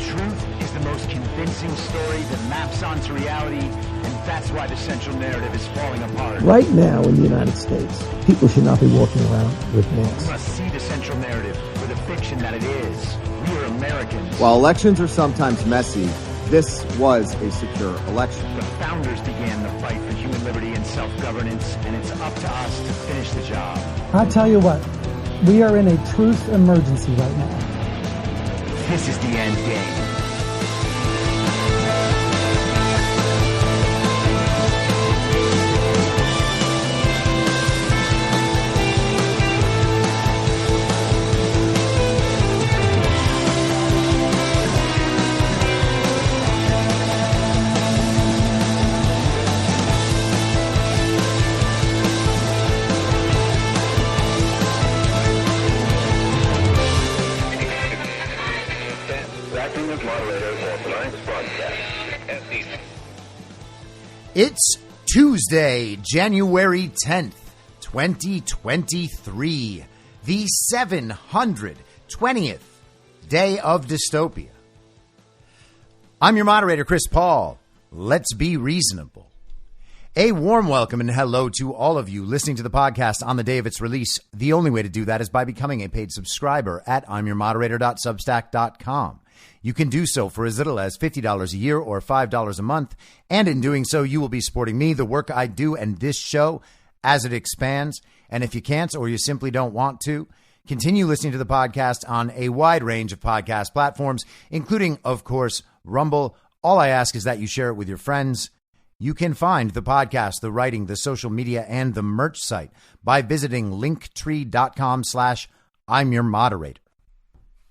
Truth is the most convincing story that maps onto reality, and that's why the central narrative is falling apart. Right now in the United States, people should not be walking around with masks. We must see the central narrative for the fiction that it is. We are Americans. While elections are sometimes messy, this was a secure election. The founders began the fight for human liberty and self-governance, and it's up to us to finish the job. I'll tell you what, we are in a truth emergency right now. This is the end game. It's Tuesday, January 10th, 2023, the 720th day of dystopia. I'm your moderator, Chris Paul. Let's be reasonable. A warm welcome and hello to all of you listening to the podcast on the day of its release. The only way to do that is by becoming a paid subscriber at imyourmoderator.substack.com. You can do so for as little as $50 a year or $5 a month. And in doing so, you will be supporting me, the work I do, and this show as it expands. And if you can't or you simply don't want to, continue listening to the podcast on a wide range of podcast platforms, including, of course, Rumble. All I ask is that you share it with your friends. You can find the podcast, the writing, the social media, and the merch site by visiting linktree.com/I'mYourModerator.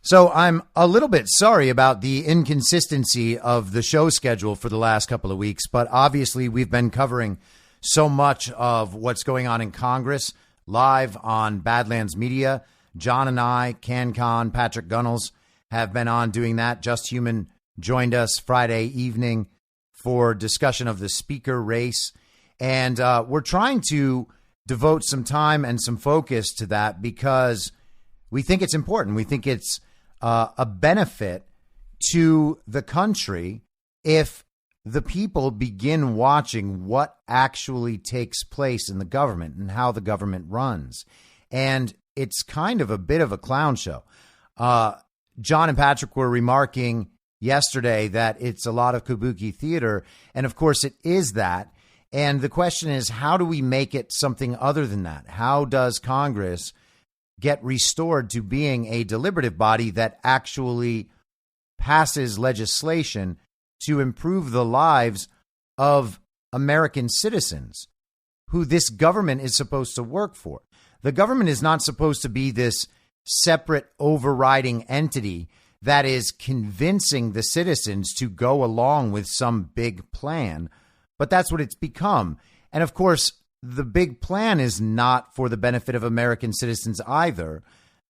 So I'm a little bit sorry about the inconsistency of the show schedule for the last couple of weeks, but obviously we've been covering so much of what's going on in Congress live on Badlands Media. John and I, CanCon, Patrick Gunnels have been on doing that. Just Human joined us Friday evening for discussion of the speaker race. And we're trying to devote some time and some focus to that because we think it's important. We think it's a benefit to the country if the people begin watching what actually takes place in the government and how the government runs. And it's kind of a bit of a clown show. John and Patrick were remarking yesterday that it's a lot of kabuki theater. And of course it is that. And the question is, how do we make it something other than that? How does Congress get restored to being a deliberative body that actually passes legislation to improve the lives of American citizens who this government is supposed to work for? The government is not supposed to be this separate overriding entity that is convincing the citizens to go along with some big plan, but that's what it's become. And of course, the big plan is not for the benefit of American citizens either.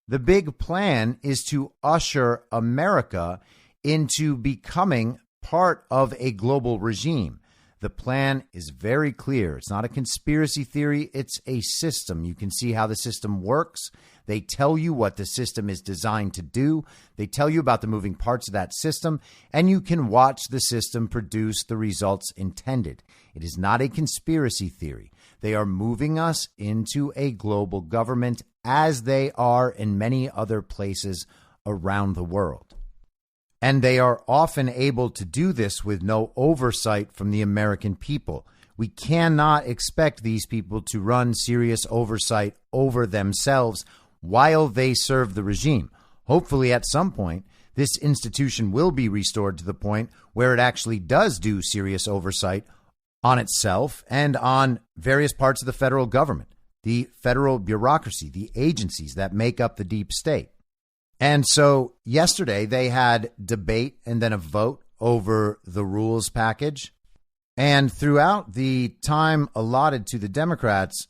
The big plan is to usher America into becoming part of a global regime. The plan is very clear. It's not a conspiracy theory. It's a system. You can see how the system works. They tell you what the system is designed to do. They tell you about the moving parts of that system, and you can watch the system produce the results intended. It is not a conspiracy theory. They are moving us into a global government as they are in many other places around the world. And they are often able to do this with no oversight from the American people. We cannot expect these people to run serious oversight over themselves while they serve the regime. Hopefully, at some point, this institution will be restored to the point where it actually does do serious oversight on itself and on various parts of the federal government, the federal bureaucracy, the agencies that make up the deep state. And so yesterday they had debate and then a vote over the rules package. And throughout the time allotted to the Democrats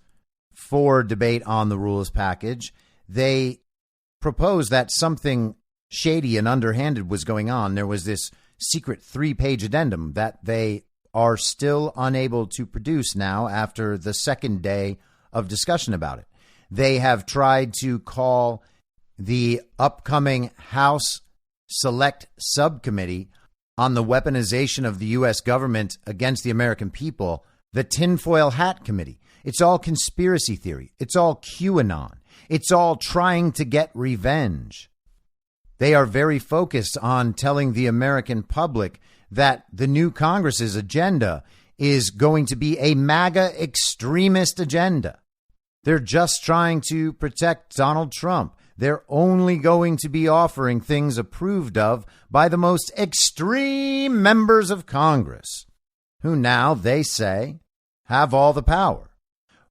for debate on the rules package, they proposed that something shady and underhanded was going on. There was this secret 3-page addendum that they are still unable to produce now after the second day of discussion about it. They have tried to call the upcoming House select subcommittee on the weaponization of the U.S. government against the American people, the tinfoil hat committee. It's all conspiracy theory. It's all QAnon. It's all trying to get revenge. They are very focused on telling the American public that the new Congress's agenda is going to be a MAGA extremist agenda. They're just trying to protect Donald Trump. They're only going to be offering things approved of by the most extreme members of Congress, who now, they say, have all the power.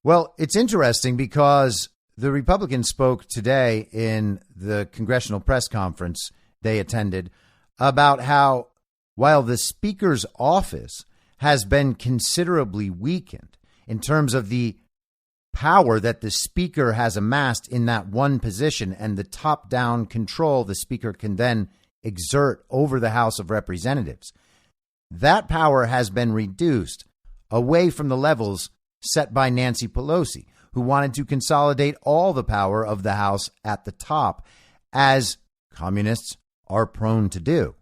Well, it's interesting because the Republicans spoke today in the congressional press conference they attended about how, while the Speaker's office has been considerably weakened in terms of the power that the Speaker has amassed in that one position and the top-down control the Speaker can then exert over the House of Representatives, that power has been reduced away from the levels set by Nancy Pelosi, who wanted to consolidate all the power of the House at the top, as communists are prone to do.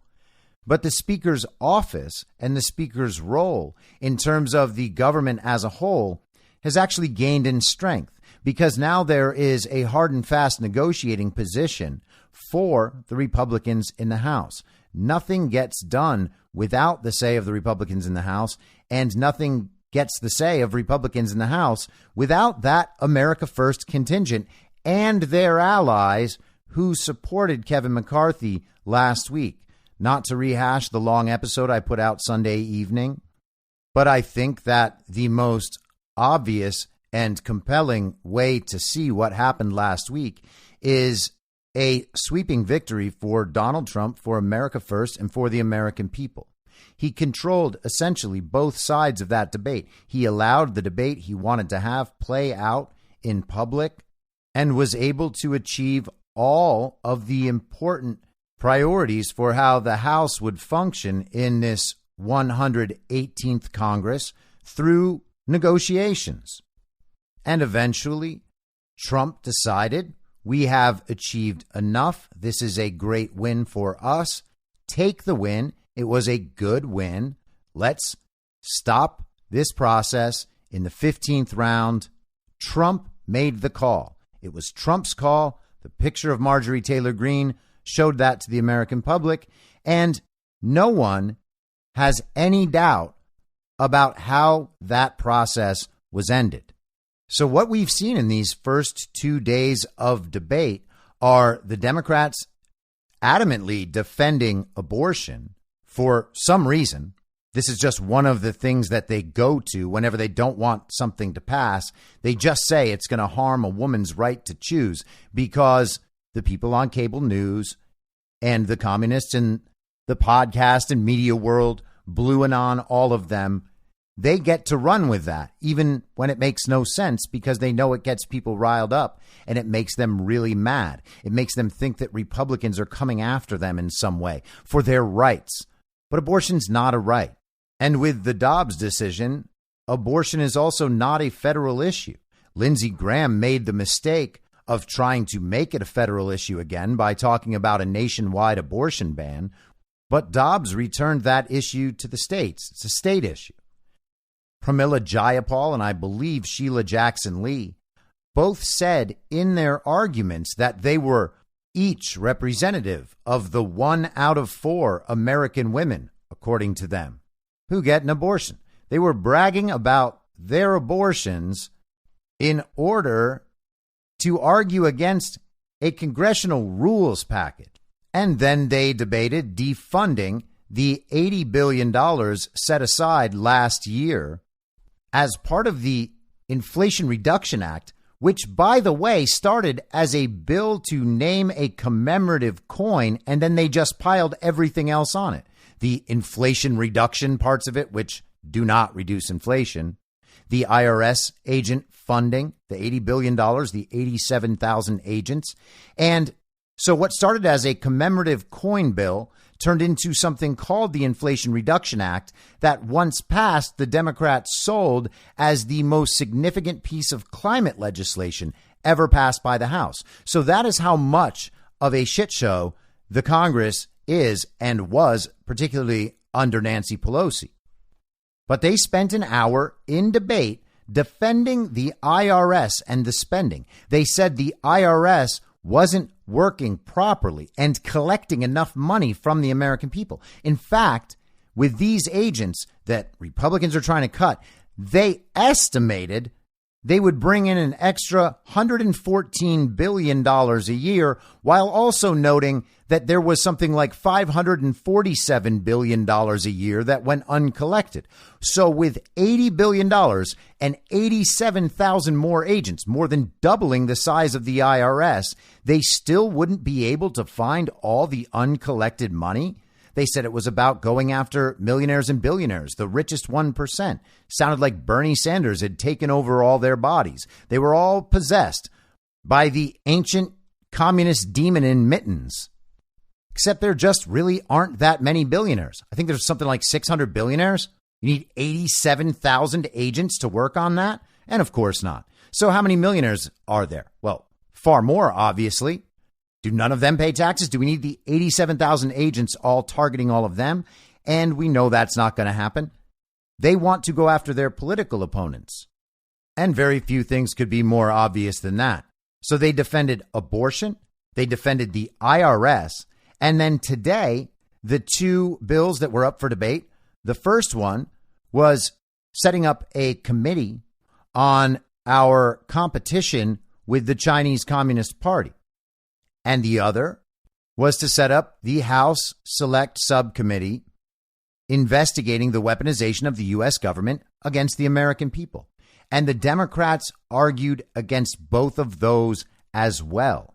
But the Speaker's office and the Speaker's role in terms of the government as a whole has actually gained in strength, because now there is a hard and fast negotiating position for the Republicans in the House. Nothing gets done without the say of the Republicans in the House, and nothing gets the say of Republicans in the House without that America First contingent and their allies who supported Kevin McCarthy last week. Not to rehash the long episode I put out Sunday evening, but I think that the most obvious and compelling way to see what happened last week is a sweeping victory for Donald Trump, for America First, and for the American people. He controlled essentially both sides of that debate. He allowed the debate he wanted to have play out in public and was able to achieve all of the important priorities for how the House would function in this 118th Congress through negotiations. And eventually, Trump decided, we have achieved enough. This is a great win for us. Take the win. It was a good win. Let's stop this process in the 15th round. Trump made the call. It was Trump's call. The picture of Marjorie Taylor Greene showed that to the American public, and no one has any doubt about how that process was ended. So what we've seen in these first 2 days of debate are the Democrats adamantly defending abortion for some reason. This is just one of the things that they go to whenever they don't want something to pass. They just say it's going to harm a woman's right to choose, because the people on cable news and the communists in the podcast and media world, Blue Anon, all of them, they get to run with that, even when it makes no sense, because they know it gets people riled up and it makes them really mad. It makes them think that Republicans are coming after them in some way for their rights. But abortion's not a right. And with the Dobbs decision, abortion is also not a federal issue. Lindsey Graham made the mistake of trying to make it a federal issue again by talking about a nationwide abortion ban, but Dobbs returned that issue to the states. It's a state issue. Pramila Jayapal and I believe Sheila Jackson Lee both said in their arguments that they were each representative of the 1 out of 4 American women, according to them, who get an abortion. They were bragging about their abortions in order to argue against a congressional rules package. And then they debated defunding the $80 billion set aside last year as part of the Inflation Reduction Act, which, by the way, started as a bill to name a commemorative coin, and then they just piled everything else on it. The inflation reduction parts of it, which do not reduce inflation, the IRS agent funding, the $80 billion, the 87,000 agents. And so what started as a commemorative coin bill turned into something called the Inflation Reduction Act that, once passed, the Democrats sold as the most significant piece of climate legislation ever passed by the House. So that is how much of a shit show the Congress is and was, particularly under Nancy Pelosi. But they spent an hour in debate defending the IRS and the spending. They said the IRS wasn't working properly and collecting enough money from the American people. In fact, with these agents that Republicans are trying to cut, they estimated they would bring in an extra $114 billion a year, while also noting that there was something like $547 billion a year that went uncollected. So with $80 billion and 87,000 more agents, more than doubling the size of the IRS, they still wouldn't be able to find all the uncollected money. They said it was about going after millionaires and billionaires, the richest 1%. Sounded like Bernie Sanders had taken over all their bodies. They were all possessed by the ancient communist demon in mittens. Except there just really aren't that many billionaires. I think there's something like 600 billionaires. You need 87,000 agents to work on that? And of course not. So how many millionaires are there? Well, far more, obviously. Do none of them pay taxes? Do we need the 87,000 agents all targeting all of them? And we know that's not going to happen. They want to go after their political opponents. And very few things could be more obvious than that. So they defended abortion. They defended the IRS. And then today, the two bills that were up for debate, the first one was setting up a committee on our competition with the Chinese Communist Party. And the other was to set up the House Select Subcommittee investigating the weaponization of the U.S. government against the American people. And the Democrats argued against both of those as well.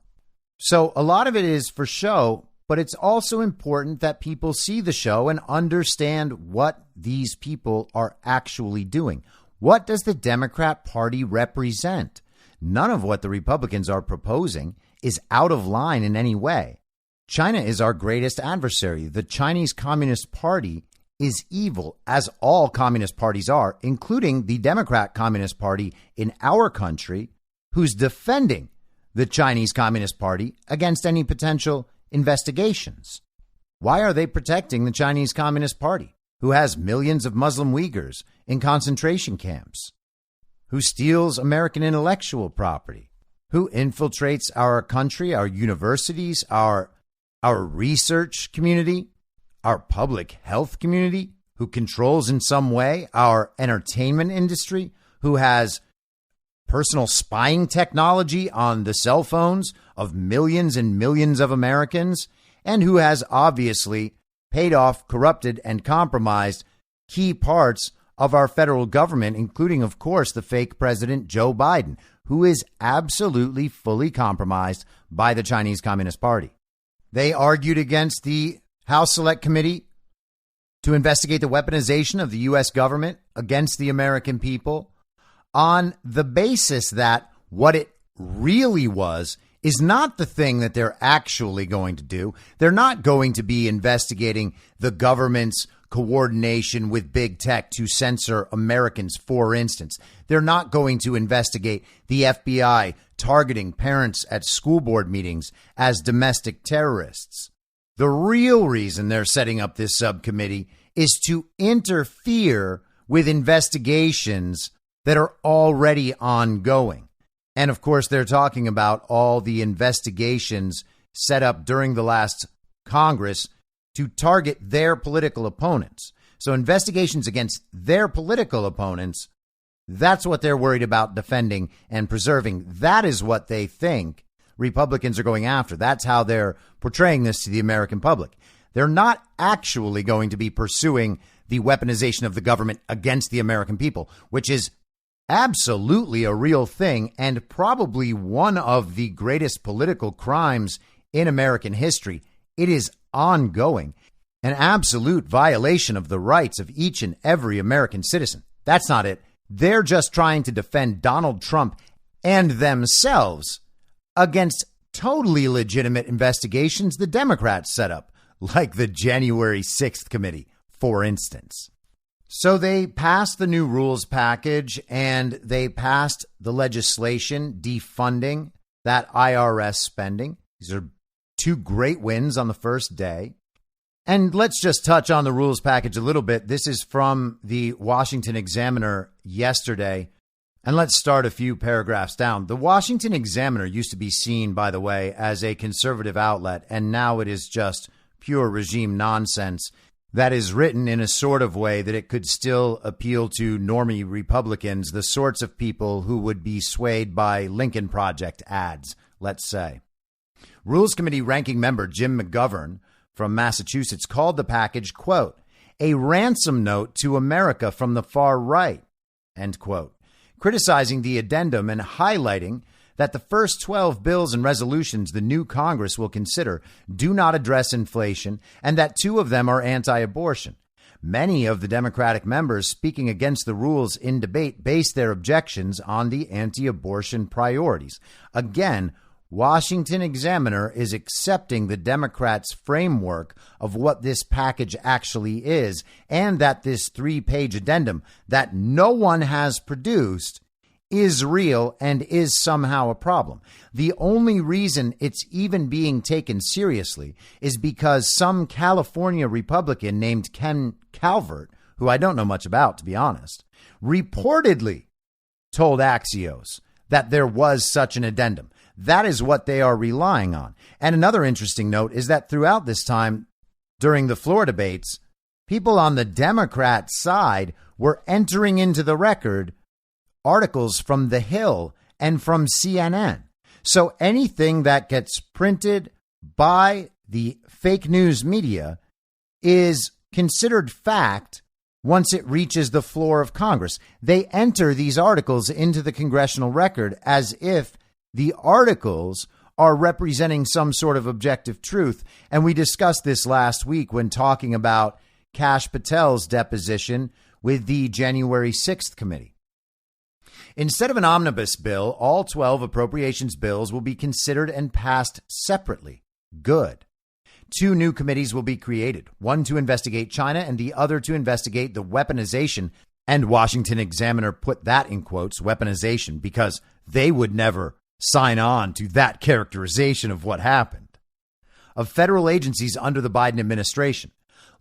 So a lot of it is for show, but it's also important that people see the show and understand what these people are actually doing. What does the Democrat Party represent? None of what the Republicans are proposing is out of line in any way. China is our greatest adversary. The Chinese Communist Party is evil, as all communist parties are, including the Democrat Communist Party in our country, who's defending the Chinese Communist Party against any potential investigations. Why are they protecting the Chinese Communist Party, who has millions of Muslim Uyghurs in concentration camps, who steals American intellectual property, who infiltrates our country, our universities, our research community, our public health community, who controls in some way our entertainment industry, who has personal spying technology on the cell phones of millions and millions of Americans, and who has obviously paid off, corrupted, and compromised key parts of our federal government, including, of course, the fake president, Joe Biden, who is absolutely fully compromised by the Chinese Communist Party. They argued against the House Select Committee to investigate the weaponization of the U.S. government against the American people on the basis that what it really was is not the thing that they're actually going to do. They're not going to be investigating the government's coordination with big tech to censor Americans, for instance. They're not going to investigate the FBI targeting parents at school board meetings as domestic terrorists. The real reason they're setting up this subcommittee is to interfere with investigations that are already ongoing. And of course, they're talking about all the investigations set up during the last Congress to target their political opponents. So investigations against their political opponents, that's what they're worried about defending and preserving. That is what they think Republicans are going after. That's how they're portraying this to the American public. They're not actually going to be pursuing the weaponization of the government against the American people, which is absolutely a real thing and probably one of the greatest political crimes in American history. It is ongoing, an absolute violation of the rights of each and every American citizen. That's not it. They're just trying to defend Donald Trump and themselves against totally legitimate investigations the Democrats set up, like the January 6th committee, for instance. So they passed the new rules package and they passed the legislation defunding that IRS spending. These are two great wins on the first day. And let's just touch on the rules package a little bit. This is from the Washington Examiner yesterday. And let's start a few paragraphs down. The Washington Examiner used to be seen, by the way, as a conservative outlet, and now it is just pure regime nonsense that is written in a sort of way that it could still appeal to normie Republicans, the sorts of people who would be swayed by Lincoln Project ads, let's say. Rules Committee ranking member Jim McGovern from Massachusetts called the package, quote, a ransom note to America from the far right, end quote, criticizing the addendum and highlighting that the first 12 bills and resolutions the new Congress will consider do not address inflation and that 2 of them are anti-abortion. Many of the Democratic members speaking against the rules in debate based their objections on the anti-abortion priorities. Again, Washington Examiner is accepting the Democrats' framework of what this package actually is, and that this 3-page addendum that no one has produced is real and is somehow a problem. The only reason it's even being taken seriously is because some California Republican named Ken Calvert, who I don't know much about, to be honest, reportedly told Axios that there was such an addendum. That is what they are relying on. And another interesting note is that throughout this time, during the floor debates, people on the Democrat side were entering into the record articles from The Hill and from CNN. So anything that gets printed by the fake news media is considered fact once it reaches the floor of Congress. They enter these articles into the congressional record as if the articles are representing some sort of objective truth. And we discussed this last week when talking about Kash Patel's deposition with the January 6th committee. Instead of an omnibus bill, all 12 appropriations bills will be considered and passed separately. Good. 2 new committees will be created, one to investigate China and the other to investigate the weaponization. And Washington Examiner put that in quotes, weaponization, because they would never sign on to that characterization of what happened, of federal agencies under the Biden administration.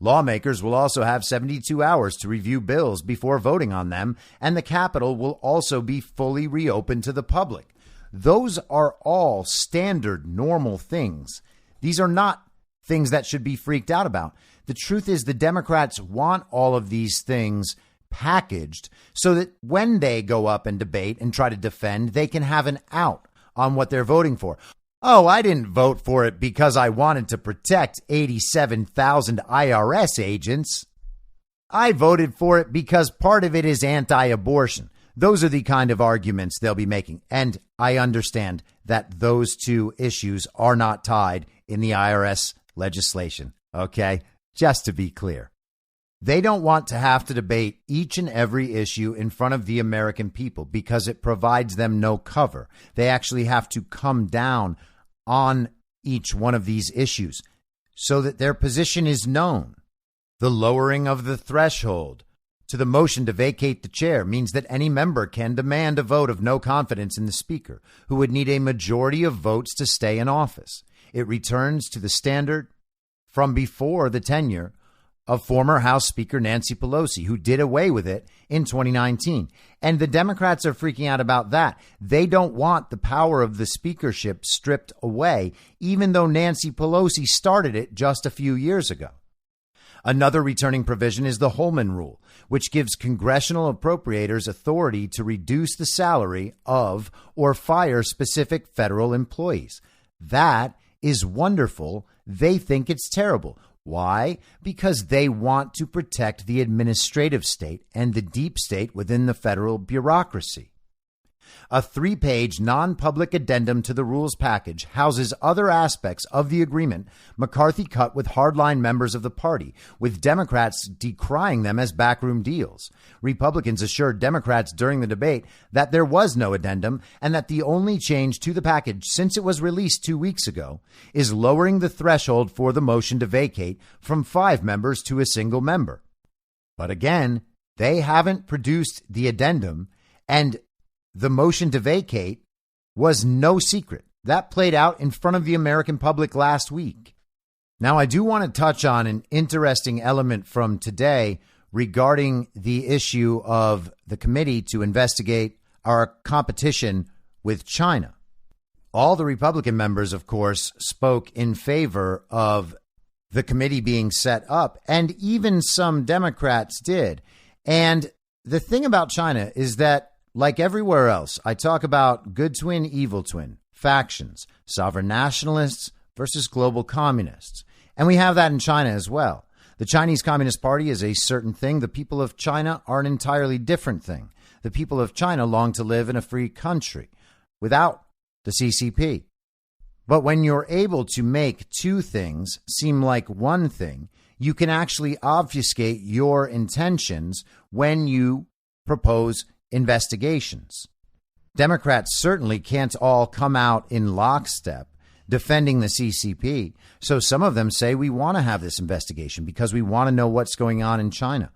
Lawmakers will also have 72 hours to review bills before voting on them, and the Capitol will also be fully reopened to the public. Those are all standard, normal things. These are not things that should be freaked out about. The truth is the Democrats want all of these things packaged so that when they go up and debate and try to defend, they can have an out on what they're voting for. Oh, I didn't vote for it because I wanted to protect 87,000 IRS agents. I voted for it because part of it is anti-abortion. Those are the kind of arguments they'll be making. And I understand that those 2 issues are not tied in the IRS legislation. Okay, just to be clear. They don't want to have to debate each and every issue in front of the American people because it provides them no cover. They actually have to come down on each one of these issues so that their position is known. The lowering of the threshold to the motion to vacate the chair means that any member can demand a vote of no confidence in the Speaker, who would need a majority of votes to stay in office. It returns to the standard from before the tenure of former House Speaker Nancy Pelosi, who did away with it in 2019. And the Democrats are freaking out about that. They don't want the power of the speakership stripped away, even though Nancy Pelosi started it just a few years ago. Another returning provision is the Holman Rule, which gives congressional appropriators authority to reduce the salary of or fire specific federal employees. That is wonderful. They think it's terrible. Why? Because they want to protect the administrative state and the deep state within the federal bureaucracy. A 3-page non-public addendum to the rules package houses other aspects of the agreement McCarthy cut with hardline members of the party, with Democrats decrying them as backroom deals. Republicans assured Democrats during the debate that there was no addendum and that the only change to the package since it was released 2 weeks ago is lowering the threshold for the motion to vacate from 5 members to a single member. But again, they haven't produced the addendum, and the motion to vacate was no secret. That played out in front of the American public last week. Now, I do want to touch on an interesting element from today regarding the issue of the committee to investigate our competition with China. All the Republican members, of course, spoke in favor of the committee being set up, and even some Democrats did. And the thing about China is that, like everywhere else, I talk about good twin, evil twin, factions, sovereign nationalists versus global communists. And we have that in China as well. The Chinese Communist Party is a certain thing. The people of China are an entirely different thing. The people of China long to live in a free country without the CCP. But when you're able to make two things seem like one thing, you can actually obfuscate your intentions when you propose investigations. Democrats certainly can't all come out in lockstep defending the CCP. So some of them say we want to have this investigation because we want to know what's going on in China.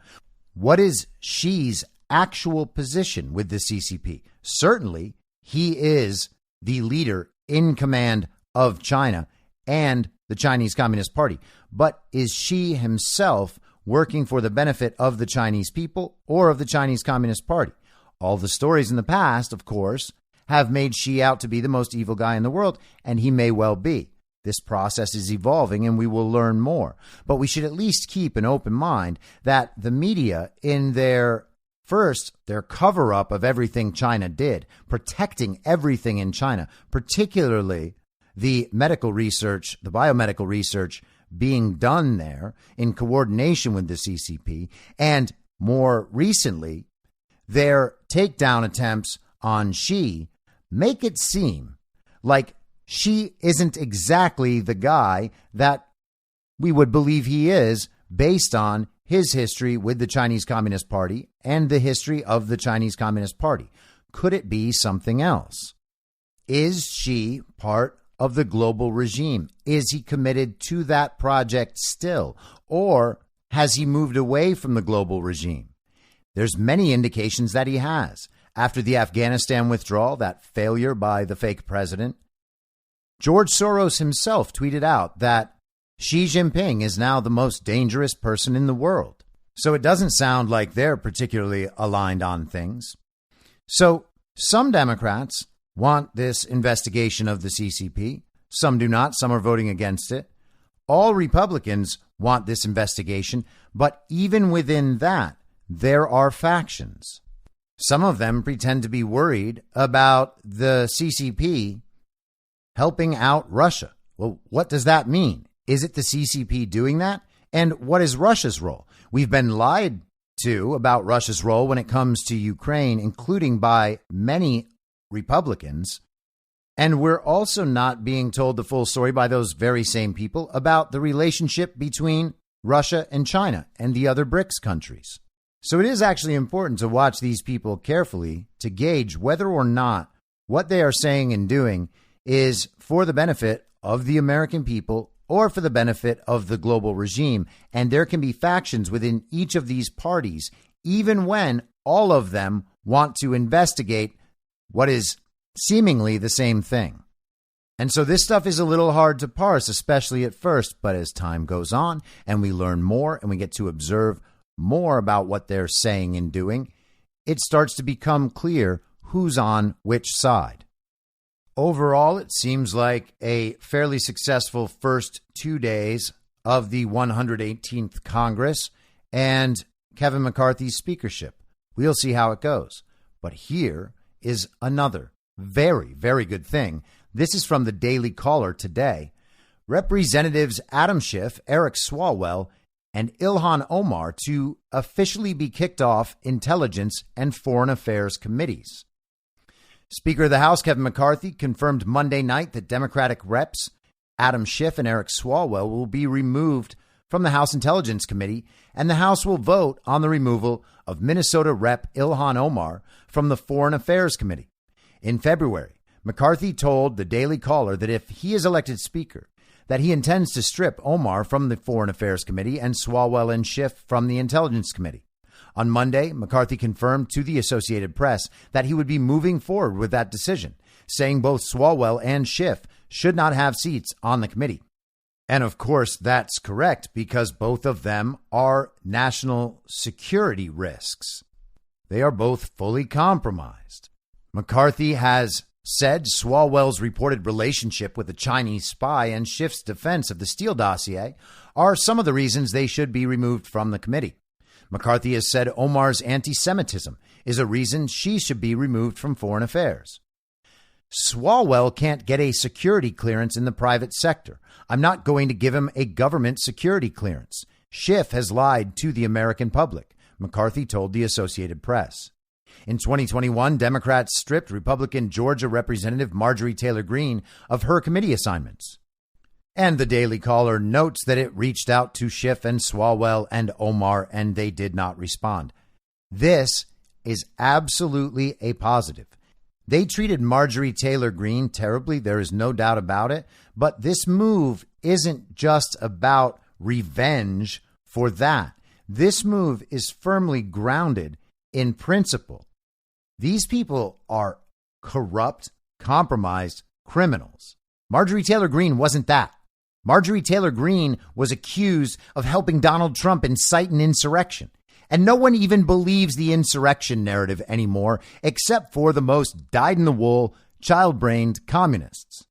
What is Xi's actual position with the CCP? Certainly, he is the leader in command of China and the Chinese Communist Party. But is Xi himself working for the benefit of the Chinese people or of the Chinese Communist Party? All the stories in the past, of course, have made Xi out to be the most evil guy in the world, and he may well be. This process is evolving and we will learn more. But we should at least keep an open mind that the media, in their cover-up of everything China did, protecting everything in China, particularly the medical research, the biomedical research being done there in coordination with the CCP, and more recently, their takedown attempts on Xi, make it seem like Xi isn't exactly the guy that we would believe he is based on his history with the Chinese Communist Party and the history of the Chinese Communist Party. Could it be something else? Is Xi part of the global regime? Is he committed to that project still? Or has he moved away from the global regime? There's many indications that he has. After the Afghanistan withdrawal, that failure by the fake president, George Soros himself tweeted out that Xi Jinping is now the most dangerous person in the world. So it doesn't sound like they're particularly aligned on things. So some Democrats want this investigation of the CCP. Some do not. Some are voting against it. All Republicans want this investigation. But even within that, there are factions. Some of them pretend to be worried about the CCP helping out Russia. Well, what does that mean? Is it the CCP doing that? And what is Russia's role? We've been lied to about Russia's role when it comes to Ukraine, including by many Republicans. And we're also not being told the full story by those very same people about the relationship between Russia and China and the other BRICS countries. So it is actually important to watch these people carefully to gauge whether or not what they are saying and doing is for the benefit of the American people or for the benefit of the global regime. And there can be factions within each of these parties, even when all of them want to investigate what is seemingly the same thing. And so this stuff is a little hard to parse, especially at first. But as time goes on and we learn more and we get to observe more about what they're saying and doing, it starts to become clear who's on which side. Overall, it seems like a fairly successful first 2 days of the 118th Congress and Kevin McCarthy's speakership. We'll see how it goes. But here is another very, very good thing. This is from the Daily Caller today. Representatives Adam Schiff, Eric Swalwell, and Ilhan Omar to officially be kicked off Intelligence and Foreign Affairs committees. Speaker of the House Kevin McCarthy confirmed Monday night that Democratic reps Adam Schiff and Eric Swalwell will be removed from the House Intelligence Committee, and the House will vote on the removal of Minnesota Rep Ilhan Omar from the Foreign Affairs Committee. In February, McCarthy told the Daily Caller that if he is elected Speaker, that he intends to strip Omar from the Foreign Affairs Committee and Swalwell and Schiff from the Intelligence Committee. On Monday, McCarthy confirmed to the Associated Press that he would be moving forward with that decision, saying both Swalwell and Schiff should not have seats on the committee. And of course, that's correct because both of them are national security risks. They are both fully compromised. McCarthy has said Swalwell's reported relationship with a Chinese spy and Schiff's defense of the Steele dossier are some of the reasons they should be removed from the committee. McCarthy has said Omar's anti-Semitism is a reason she should be removed from foreign affairs. Swalwell can't get a security clearance in the private sector. I'm not going to give him a government security clearance. Schiff has lied to the American public, McCarthy told the Associated Press. In 2021, Democrats stripped Republican Georgia Representative Marjorie Taylor Greene of her committee assignments. And the Daily Caller notes that it reached out to Schiff and Swalwell and Omar, and they did not respond. This is absolutely a positive. They treated Marjorie Taylor Greene terribly, there is no doubt about it, but this move isn't just about revenge for that. This move is firmly grounded in principle. These people are corrupt, compromised criminals. Marjorie Taylor Greene wasn't that. Marjorie Taylor Greene was accused of helping Donald Trump incite an insurrection. And no one even believes the insurrection narrative anymore, except for the most dyed-in-the-wool, child-brained communists.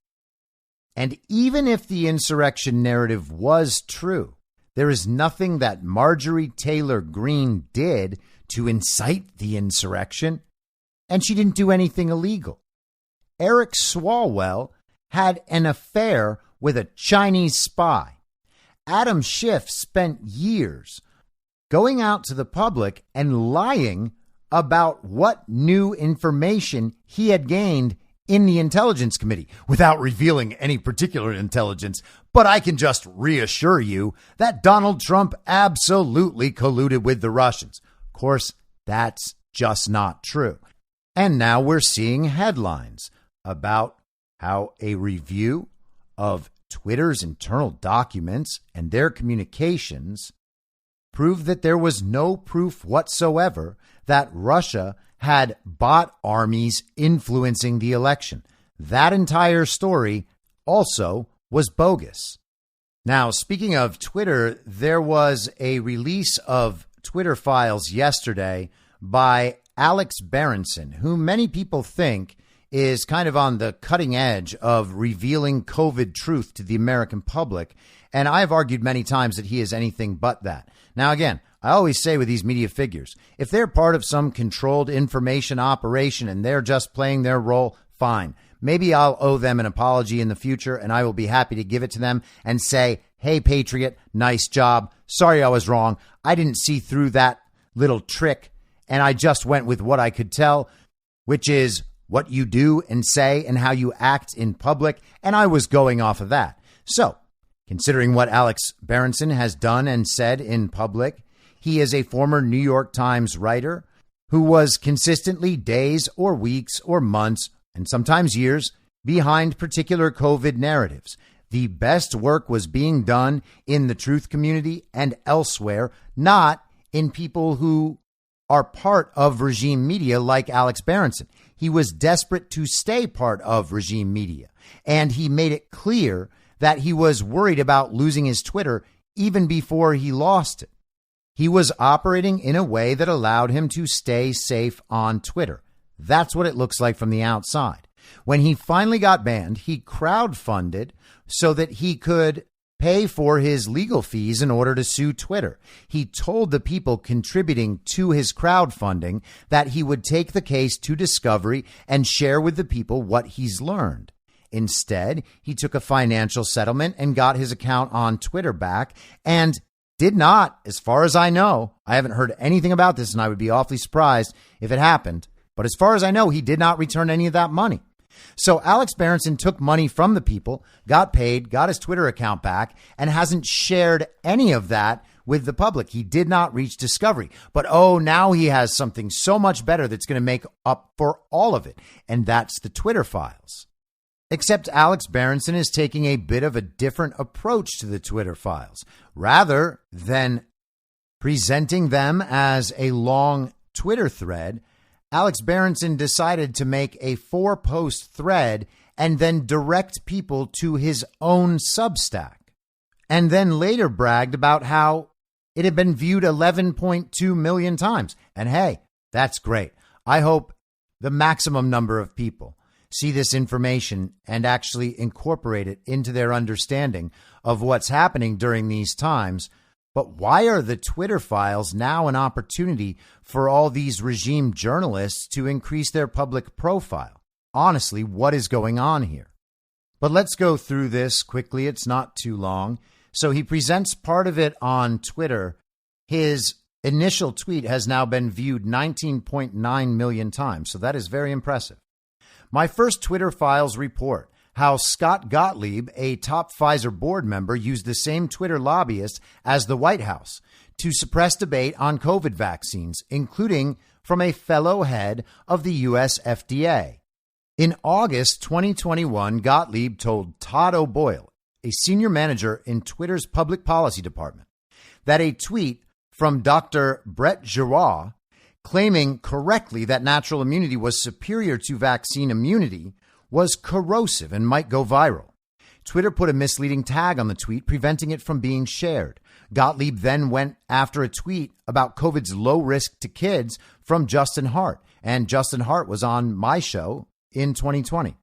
And even if the insurrection narrative was true, there is nothing that Marjorie Taylor Greene did to incite the insurrection, and she didn't do anything illegal. Eric Swalwell had an affair with a Chinese spy. Adam Schiff spent years going out to the public and lying about what new information he had gained in the Intelligence Committee without revealing any particular intelligence. But I can just reassure you that Donald Trump absolutely colluded with the Russians. Of course, that's just not true. And now we're seeing headlines about how a review of Twitter's internal documents and their communications proved that there was no proof whatsoever that Russia had bot armies influencing the election. That entire story also was bogus. Now, speaking of Twitter, there was a release of Twitter files yesterday by Alex Berenson, who many people think is kind of on the cutting edge of revealing COVID truth to the American public. And I've argued many times that he is anything but that. Now, again, I always say with these media figures, if they're part of some controlled information operation and they're just playing their role, fine. Maybe I'll owe them an apology in the future, and I will be happy to give it to them and say, hey, Patriot, nice job. Sorry I was wrong. I didn't see through that little trick, and I just went with what I could tell, which is what you do and say and how you act in public, and I was going off of that. So, considering what Alex Berenson has done and said in public, he is a former New York Times writer who was consistently days or weeks or months and sometimes years behind particular COVID narratives. The best work was being done in the truth community and elsewhere, not in people who are part of regime media like Alex Berenson. He was desperate to stay part of regime media, and he made it clear that he was worried about losing his Twitter even before he lost it. He was operating in a way that allowed him to stay safe on Twitter. That's what it looks like from the outside. When he finally got banned, he crowdfunded so that he could pay for his legal fees in order to sue Twitter. He told the people contributing to his crowdfunding that he would take the case to discovery and share with the people what he's learned. Instead, he took a financial settlement and got his account on Twitter back and did not, as far as I know, I haven't heard anything about this and I would be awfully surprised if it happened, but as far as I know, he did not return any of that money. So Alex Berenson took money from the people, got paid, got his Twitter account back, and hasn't shared any of that with the public. He did not reach discovery. But now he has something so much better that's going to make up for all of it. And that's the Twitter files. Except Alex Berenson is taking a bit of a different approach to the Twitter files. Rather than presenting them as a long Twitter thread, Alex Berenson decided to make a 4-post thread and then direct people to his own Substack. and then later bragged about how it had been viewed 11.2 million times. And hey, that's great. I hope the maximum number of people see this information and actually incorporate it into their understanding of what's happening during these times. But why are the Twitter files now an opportunity for all these regime journalists to increase their public profile? Honestly, what is going on here? But let's go through this quickly. It's not too long. So he presents part of it on Twitter. His initial tweet has now been viewed 19.9 million times. So that is very impressive. My first Twitter files report how Scott Gottlieb, a top Pfizer board member, used the same Twitter lobbyist as the White House to suppress debate on COVID vaccines, including from a fellow head of the U.S. FDA. In August 2021, Gottlieb told Todd O'Boyle, a senior manager in Twitter's public policy department, that a tweet from Dr. Brett Giroir claiming correctly that natural immunity was superior to vaccine immunity was corrosive and might go viral. Twitter put a misleading tag on the tweet, preventing it from being shared. Gottlieb then went after a tweet about COVID's low risk to kids from Justin Hart, and Justin Hart was on my show in 2020.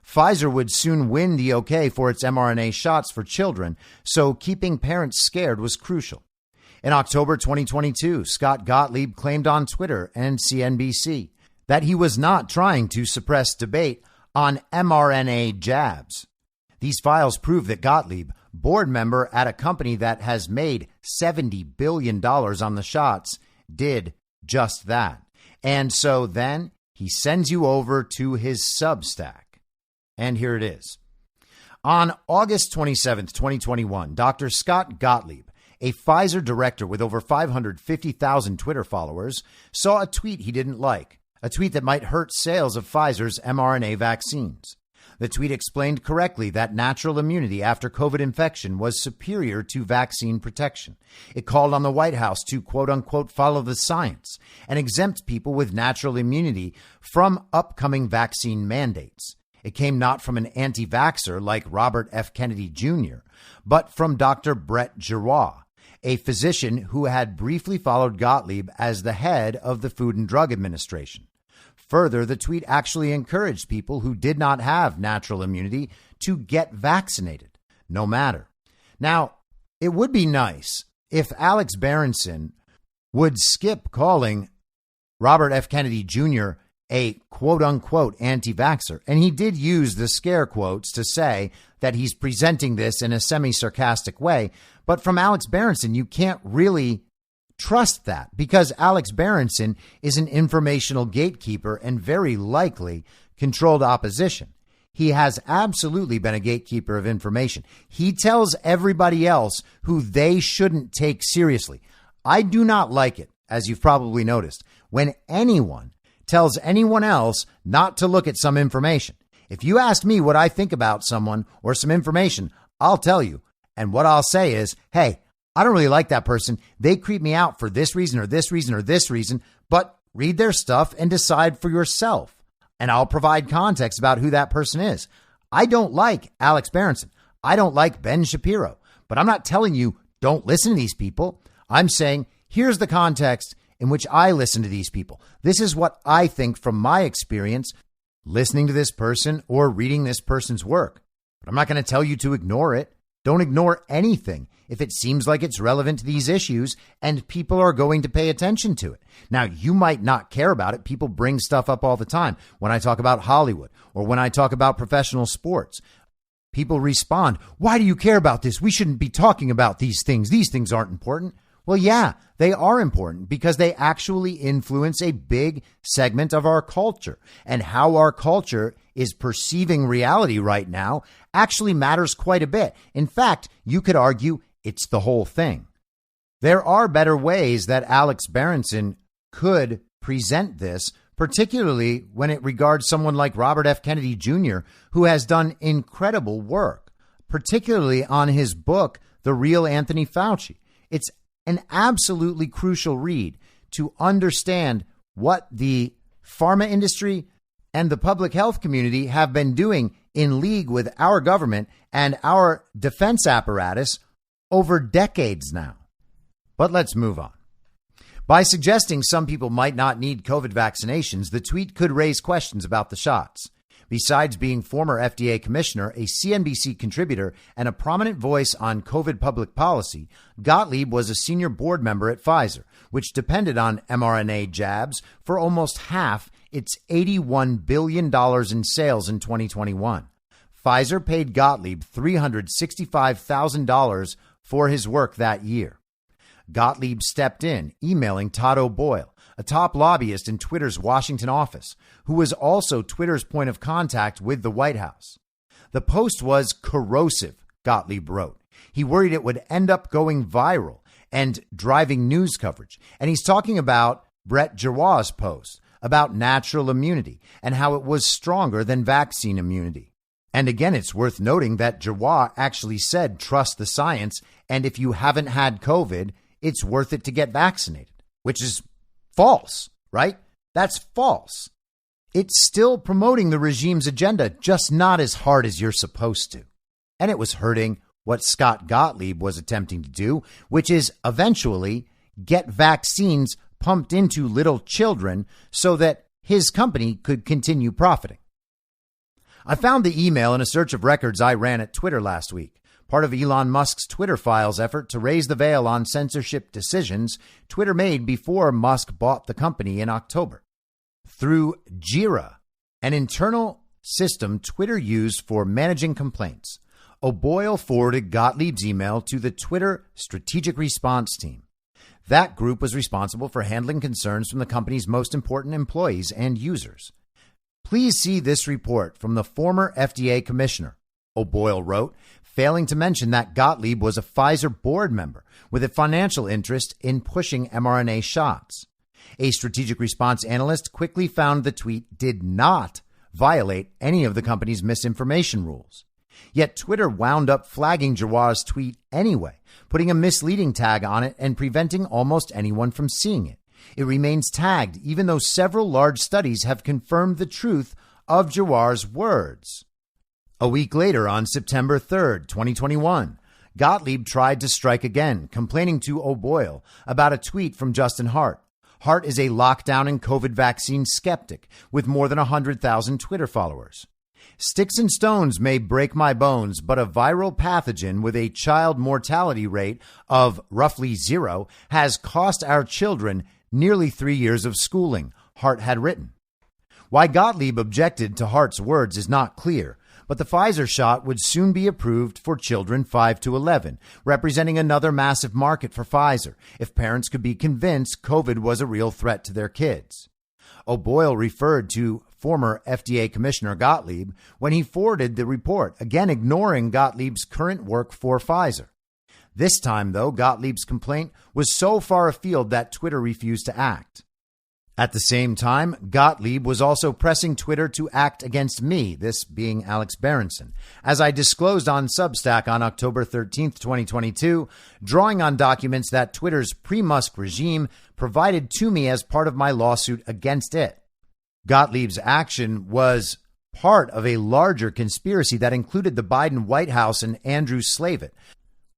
Pfizer would soon win the okay for its mRNA shots for children, so keeping parents scared was crucial. In October 2022, Scott Gottlieb claimed on Twitter and CNBC that he was not trying to suppress debate on mRNA jabs. These files prove that Gottlieb, board member at a company that has made $70 billion on the shots, did just that. And so then he sends you over to his Substack. And here it is. On August 27th, 2021, Dr. Scott Gottlieb, a Pfizer director with over 550,000 Twitter followers, saw a tweet he didn't like, a tweet that might hurt sales of Pfizer's mRNA vaccines. The tweet explained correctly that natural immunity after COVID infection was superior to vaccine protection. It called on the White House to, quote unquote, follow the science and exempt people with natural immunity from upcoming vaccine mandates. It came not from an anti-vaxxer like Robert F. Kennedy Jr., but from Dr. Brett Giroir, a physician who had briefly followed Gottlieb as the head of the Food and Drug Administration. Further, the tweet actually encouraged people who did not have natural immunity to get vaccinated, no matter. Now, it would be nice if Alex Berenson would skip calling Robert F. Kennedy Jr. a quote-unquote anti-vaxxer. And he did use the scare quotes to say that he's presenting this in a semi-sarcastic way. But from Alex Berenson, you can't really trust that, because Alex Berenson is an informational gatekeeper and very likely controlled opposition. He has absolutely been a gatekeeper of information. He tells everybody else who they shouldn't take seriously. I do not like it, as you've probably noticed, when anyone tells anyone else not to look at some information. If you ask me what I think about someone or some information, I'll tell you. And what I'll say is, hey, I don't really like that person. They creep me out for this reason or this reason or this reason, but read their stuff and decide for yourself. And I'll provide context about who that person is. I don't like Alex Berenson. I don't like Ben Shapiro, but I'm not telling you don't listen to these people. I'm saying here's the context in which I listen to these people. This is what I think from my experience listening to this person or reading this person's work. But I'm not going to tell you to ignore it. Don't ignore anything if it seems like it's relevant to these issues and people are going to pay attention to it. Now, you might not care about it. People bring stuff up all the time. When I talk about Hollywood or when I talk about professional sports, people respond, why do you care about this? We shouldn't be talking about these things. These things aren't important. Well, yeah, they are important because they actually influence a big segment of our culture, and how our culture is perceiving reality right now actually matters quite a bit. In fact, you could argue it's the whole thing. There are better ways that Alex Berenson could present this, particularly when it regards someone like Robert F. Kennedy Jr., who has done incredible work, particularly on his book, The Real Anthony Fauci. It's an absolutely crucial read to understand what the pharma industry and the public health community have been doing in league with our government and our defense apparatus over decades now. But let's move on. By suggesting some people might not need COVID vaccinations, the tweet could raise questions about the shots. Besides being former FDA commissioner, a CNBC contributor, and a prominent voice on COVID public policy, Gottlieb was a senior board member at Pfizer, which depended on mRNA jabs for almost half its $81 billion in sales in 2021. Pfizer paid Gottlieb $365,000 for his work that year. Gottlieb stepped in, emailing Todd O'Boyle, a top lobbyist in Twitter's Washington office, who was also Twitter's point of contact with the White House. The post was corrosive, Gottlieb wrote. He worried it would end up going viral and driving news coverage. And he's talking about Brett Giroir's post about natural immunity and how it was stronger than vaccine immunity. And again, it's worth noting that Giroir actually said, trust the science, and if you haven't had COVID, it's worth it to get vaccinated, which is false, right? That's false. It's still promoting the regime's agenda, just not as hard as you're supposed to. And it was hurting what Scott Gottlieb was attempting to do, which is eventually get vaccines pumped into little children so that his company could continue profiting. I found the email in a search of records I ran at Twitter last week. Part of Elon Musk's Twitter Files effort to raise the veil on censorship decisions Twitter made before Musk bought the company in October. Through Jira, an internal system Twitter used for managing complaints, O'Boyle forwarded Gottlieb's email to the Twitter Strategic Response Team. That group was responsible for handling concerns from the company's most important employees and users. Please see this report from the former FDA commissioner, O'Boyle wrote, failing to mention that Gottlieb was a Pfizer board member with a financial interest in pushing mRNA shots. A strategic response analyst quickly found the tweet did not violate any of the company's misinformation rules. Yet Twitter wound up flagging Giroir's tweet anyway, putting a misleading tag on it and preventing almost anyone from seeing it. It remains tagged, even though several large studies have confirmed the truth of Giroir's words. A week later, on September 3rd, 2021, Gottlieb tried to strike again, complaining to O'Boyle about a tweet from Justin Hart. Hart is a lockdown and COVID vaccine skeptic with more than 100,000 Twitter followers. Sticks and stones may break my bones, but a viral pathogen with a child mortality rate of roughly 0 has cost our children nearly 3 years of schooling, Hart had written. Why Gottlieb objected to Hart's words is not clear, but the Pfizer shot would soon be approved for children 5 to 11, representing another massive market for Pfizer if parents could be convinced COVID was a real threat to their kids. O'Boyle referred to former FDA Commissioner Gottlieb when he forwarded the report, again ignoring Gottlieb's current work for Pfizer. This time, though, Gottlieb's complaint was so far afield that Twitter refused to act. At the same time, Gottlieb was also pressing Twitter to act against me, this being Alex Berenson, as I disclosed on Substack on October 13th, 2022, drawing on documents that Twitter's pre-Musk regime provided to me as part of my lawsuit against it. Gottlieb's action was part of a larger conspiracy that included the Biden White House and Andrew Slavitt,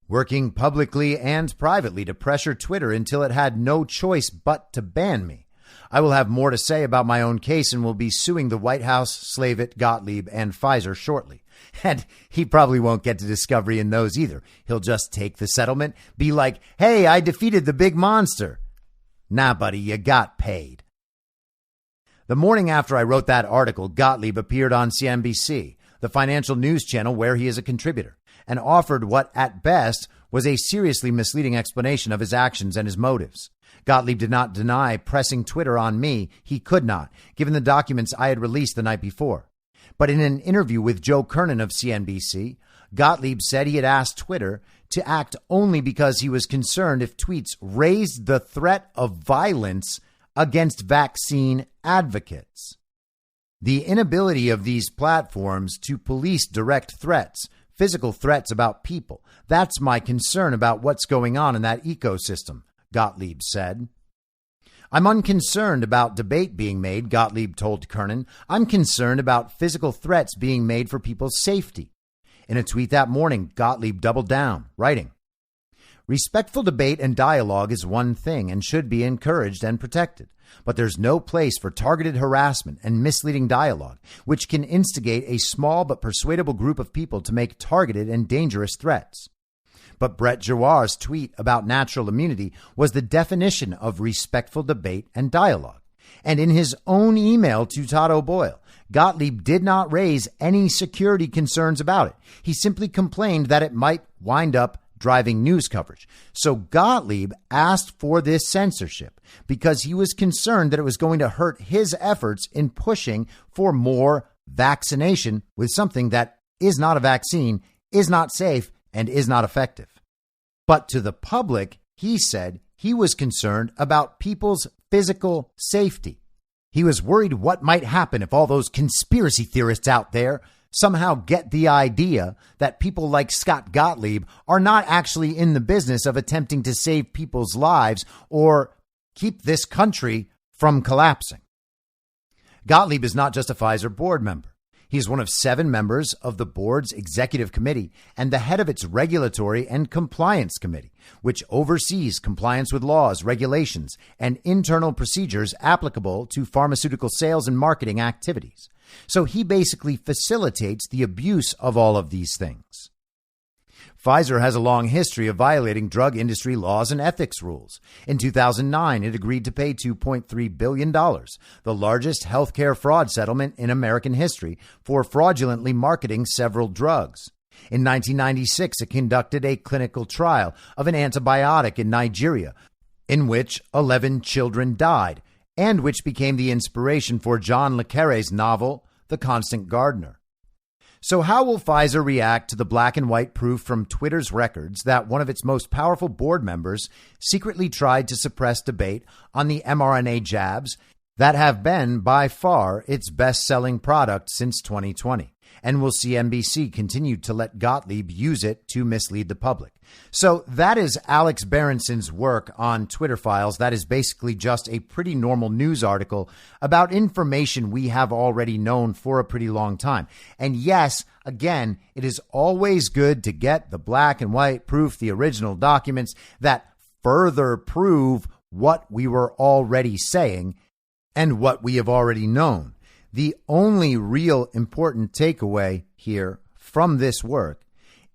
working publicly and privately to pressure Twitter until it had no choice but to ban me. I will have more to say about my own case and will be suing the White House, Slavitt, Gottlieb, and Pfizer shortly. And he probably won't get to discovery in those either. He'll just take the settlement, be like, hey, I defeated the big monster. Nah, buddy, you got paid. The morning after I wrote that article, Gottlieb appeared on CNBC, the financial news channel where he is a contributor, and offered what, at best, was a seriously misleading explanation of his actions and his motives. Gottlieb did not deny pressing Twitter on me. He could not, given the documents I had released the night before. But in an interview with Joe Kernan of CNBC, Gottlieb said he had asked Twitter to act only because he was concerned if tweets raised the threat of violence against vaccine advocates. The inability of these platforms to police direct threats, physical threats about people, that's my concern about what's going on in that ecosystem, Gottlieb said. I'm unconcerned about debate being made, Gottlieb told Kernan. I'm concerned about physical threats being made for people's safety. In a tweet that morning, Gottlieb doubled down, writing, Respectful debate and dialogue is one thing and should be encouraged and protected. But there's no place for targeted harassment and misleading dialogue, which can instigate a small but persuadable group of people to make targeted and dangerous threats. But Brett Giroir's tweet about natural immunity was the definition of respectful debate and dialogue. And in his own email to Todd O'Boyle, Gottlieb did not raise any security concerns about it. He simply complained that it might wind up driving news coverage. So Gottlieb asked for this censorship because he was concerned that it was going to hurt his efforts in pushing for more vaccination with something that is not a vaccine, is not safe, and is not effective. But to the public, he said he was concerned about people's physical safety. He was worried what might happen if all those conspiracy theorists out there somehow get the idea that people like Scott Gottlieb are not actually in the business of attempting to save people's lives or keep this country from collapsing. Gottlieb is not just a Pfizer board member. He is one of 7 members of the board's executive committee and the head of its regulatory and compliance committee, which oversees compliance with laws, regulations, and internal procedures applicable to pharmaceutical sales and marketing activities. So he basically facilitates the abuse of all of these things. Pfizer has a long history of violating drug industry laws and ethics rules. In 2009, it agreed to pay $2.3 billion, the largest healthcare fraud settlement in American history, for fraudulently marketing several drugs. In 1996, it conducted a clinical trial of an antibiotic in Nigeria, in which 11 children died, and which became the inspiration for John le Carré's novel, The Constant Gardener. So how will Pfizer react to the black and white proof from Twitter's records that one of its most powerful board members secretly tried to suppress debate on the mRNA jabs that have been by far its best-selling product since 2020? And will CNBC continue to let Gottlieb use it to mislead the public? So that is Alex Berenson's work on Twitter Files. That is basically just a pretty normal news article about information we have already known for a pretty long time. And yes, again, it is always good to get the black and white proof, the original documents that further prove what we were already saying and what we have already known. The only real important takeaway here from this work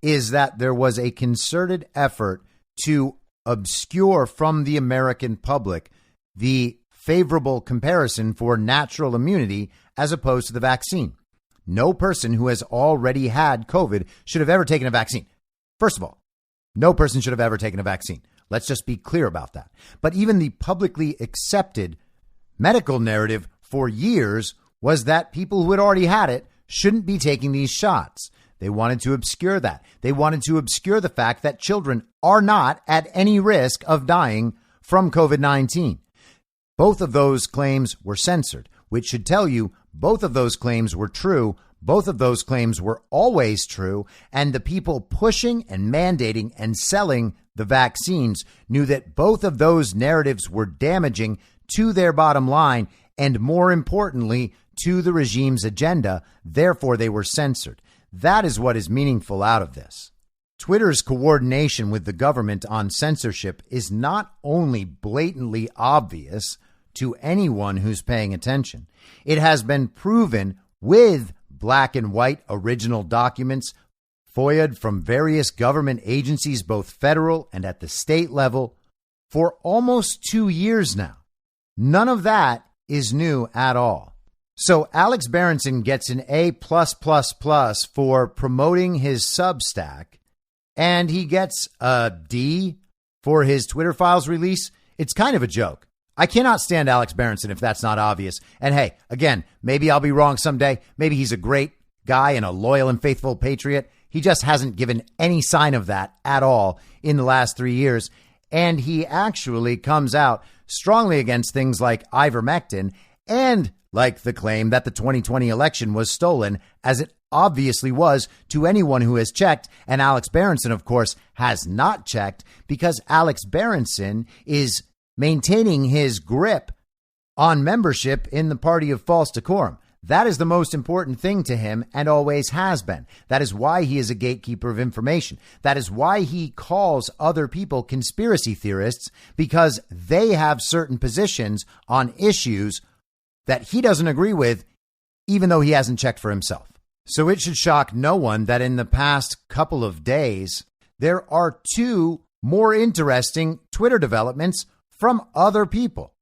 is that there was a concerted effort to obscure from the American public the favorable comparison for natural immunity as opposed to the vaccine. No person who has already had COVID should have ever taken a vaccine. First of all, no person should have ever taken a vaccine. Let's just be clear about that. But even the publicly accepted medical narrative for years was that people who had already had it shouldn't be taking these shots. They wanted to obscure that. They wanted to obscure the fact that children are not at any risk of dying from COVID-19. Both of those claims were censored, which should tell you both of those claims were true. Both of those claims were always true. And the people pushing and mandating and selling the vaccines knew that both of those narratives were damaging to their bottom line and, more importantly, to the regime's agenda. Therefore, they were censored. That is what is meaningful out of this. Twitter's coordination with the government on censorship is not only blatantly obvious to anyone who's paying attention, it has been proven with black and white original documents FOIA'd from various government agencies, both federal and at the state level, for almost 2 years now. None of that is new at all. So Alex Berenson gets an A+++ for promoting his Substack, and he gets a D for his Twitter Files release. It's kind of a joke. I cannot stand Alex Berenson if that's not obvious. And hey, again, maybe I'll be wrong someday. Maybe he's a great guy and a loyal and faithful patriot. He just hasn't given any sign of that at all in the last 3 years. And he actually comes out strongly against things like ivermectin and like the claim that the 2020 election was stolen, as it obviously was to anyone who has checked. And Alex Berenson, of course, has not checked because Alex Berenson is maintaining his grip on membership in the party of false decorum. That is the most important thing to him and always has been. That is why he is a gatekeeper of information. That is why he calls other people conspiracy theorists, because they have certain positions on issues that he doesn't agree with, even though he hasn't checked for himself. So it should shock no one that in the past couple of days, there are two more interesting Twitter developments from other people.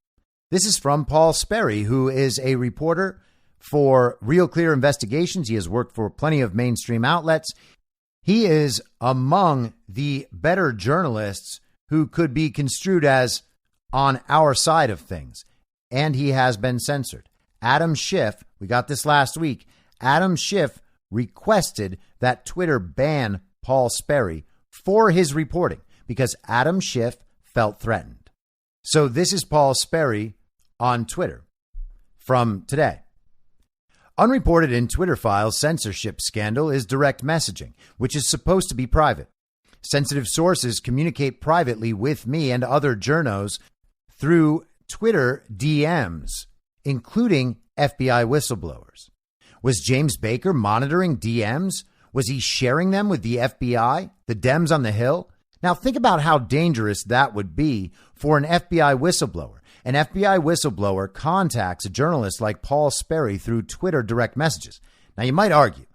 This is from Paul Sperry, who is a reporter for Real Clear Investigations. He has worked for plenty of mainstream outlets. He is among the better journalists who could be construed as on our side of things. And he has been censored. Adam Schiff, we got this last week, Adam Schiff requested that Twitter ban Paul Sperry for his reporting because Adam Schiff felt threatened. So this is Paul Sperry on Twitter from today. Unreported in Twitter files censorship scandal is direct messaging, which is supposed to be private. Sensitive sources communicate privately with me and other journos through Twitter DMs, including FBI whistleblowers. Was James Baker monitoring DMs? Was he sharing them with the FBI, the Dems on the Hill? Now think about how dangerous that would be for an FBI whistleblower. An FBI whistleblower contacts a journalist like Paul Sperry through Twitter direct messages. Now you might argue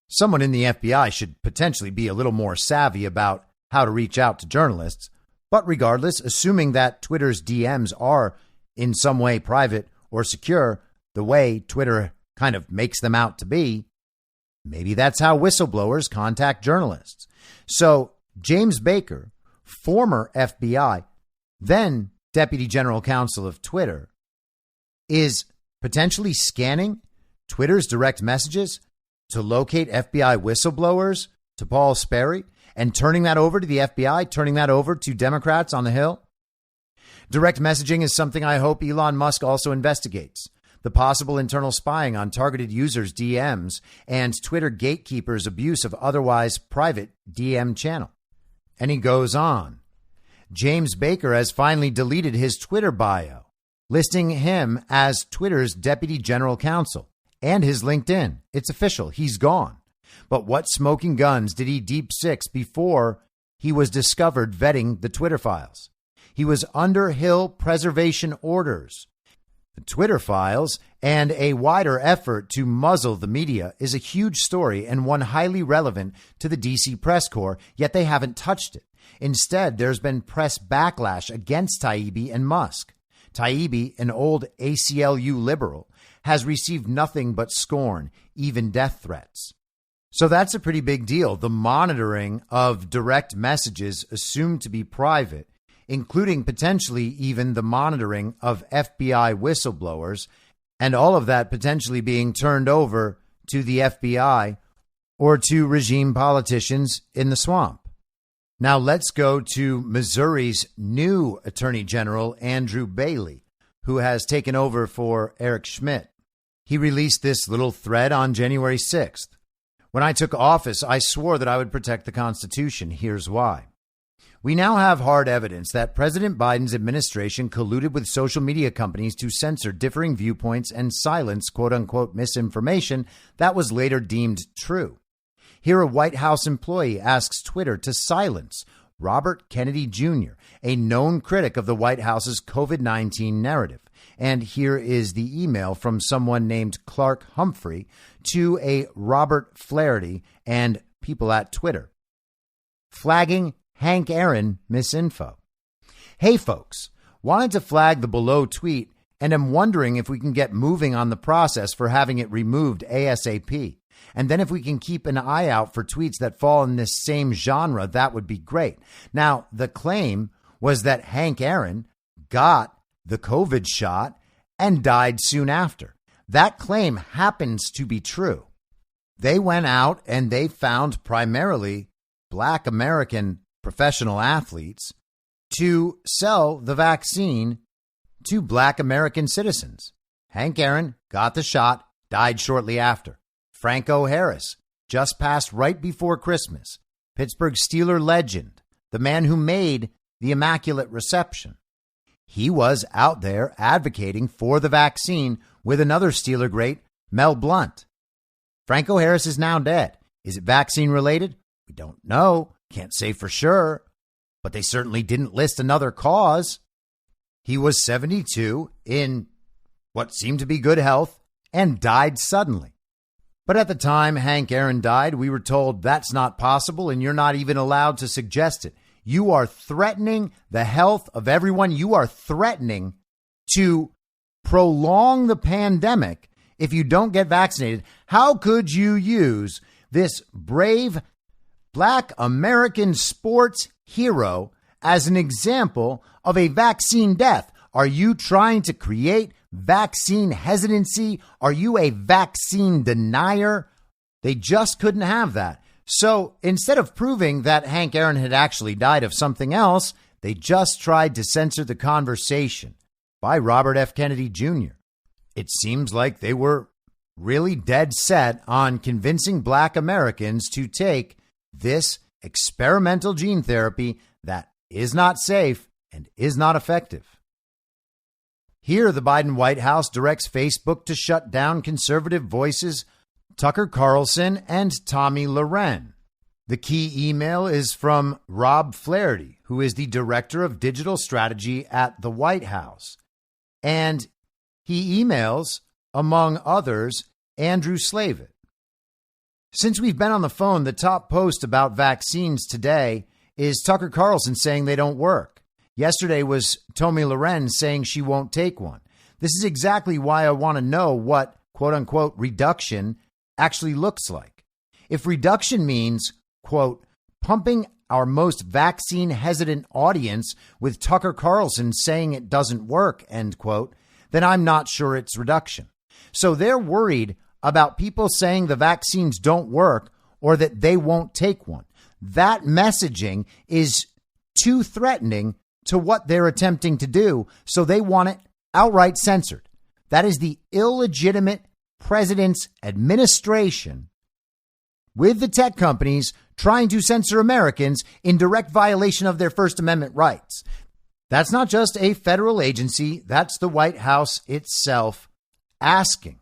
someone in the FBI should potentially be a little more savvy about how to reach out to journalists. But regardless, assuming that Twitter's DMs are in some way private or secure, the way Twitter kind of makes them out to be, maybe that's how whistleblowers contact journalists. So James Baker, former FBI, then Deputy General Counsel of Twitter, is potentially scanning Twitter's direct messages to locate FBI whistleblowers to Paul Sperry and turning that over to the FBI, turning that over to Democrats on the Hill. Direct messaging is something I hope Elon Musk also investigates. The possible internal spying on targeted users' DMs and Twitter gatekeepers' abuse of otherwise private DM channel. And he goes on. James Baker has finally deleted his Twitter bio, listing him as Twitter's Deputy General Counsel, and his LinkedIn. It's official. He's gone. But what smoking guns did he deep six before he was discovered vetting the Twitter files? He was under Hill preservation orders. The Twitter files and a wider effort to muzzle the media is a huge story and one highly relevant to the DC press corps, yet they haven't touched it. Instead, there's been press backlash against Taibbi and Musk. Taibbi, an old ACLU liberal, has received nothing but scorn, even death threats. So that's a pretty big deal. The monitoring of direct messages assumed to be private, including potentially even the monitoring of FBI whistleblowers, and all of that potentially being turned over to the FBI or to regime politicians in the swamp. Now let's go to Missouri's new Attorney General, Andrew Bailey, who has taken over for Eric Schmidt. He released this little thread on January 6th. When I took office, I swore that I would protect the Constitution. Here's why. We now have hard evidence that President Biden's administration colluded with social media companies to censor differing viewpoints and silence quote-unquote misinformation that was later deemed true. Here, a White House employee asks Twitter to silence Robert Kennedy Jr., a known critic of the White House's COVID-19 narrative. And here is the email from someone named Clark Humphrey to a Robert Flaherty and people at Twitter. Flagging Hank Aaron misinfo. Hey, folks, wanted to flag the below tweet and am wondering if we can get moving on the process for having it removed ASAP. And then if we can keep an eye out for tweets that fall in this same genre, that would be great. Now, the claim was that Hank Aaron got the COVID shot and died soon after. That claim happens to be true. They went out and they found primarily Black American professional athletes to sell the vaccine to Black American citizens. Hank Aaron got the shot, died shortly after. Franco Harris just passed right before Christmas. Pittsburgh Steeler legend, the man who made the Immaculate Reception. He was out there advocating for the vaccine with another Steeler great, Mel Blount. Franco Harris is now dead. Is it vaccine related? We don't know. Can't say for sure. But they certainly didn't list another cause. He was 72 in what seemed to be good health and died suddenly. But at the time Hank Aaron died, we were told that's not possible and you're not even allowed to suggest it. You are threatening the health of everyone. You are threatening to prolong the pandemic if you don't get vaccinated. How could you use this brave Black American sports hero as an example of a vaccine death? Are you trying to create vaccine hesitancy? Are you a vaccine denier? They just couldn't have that. So instead of proving that Hank Aaron had actually died of something else, they just tried to censor the conversation by Robert F. Kennedy Jr. It seems like they were really dead set on convincing Black Americans to take this experimental gene therapy that is not safe and is not effective. Here, the Biden White House directs Facebook to shut down conservative voices Tucker Carlson and Tomi Lahren. The key email is from Rob Flaherty, who is the director of digital strategy at the White House. And he emails, among others, Andrew Slavitt. Since we've been on the phone, the top post about vaccines today is Tucker Carlson saying they don't work. Yesterday was Tomi Lahren saying she won't take one. This is exactly why I want to know what, quote unquote, reduction actually looks like. If reduction means, quote, pumping our most vaccine hesitant audience with Tucker Carlson saying it doesn't work, end quote, then I'm not sure it's reduction. So they're worried about people saying the vaccines don't work or that they won't take one. That messaging is too threatening to what they're attempting to do, so they want it outright censored. That is the illegitimate president's administration with the tech companies trying to censor Americans in direct violation of their First Amendment rights. That's not just a federal agency, that's the White House itself asking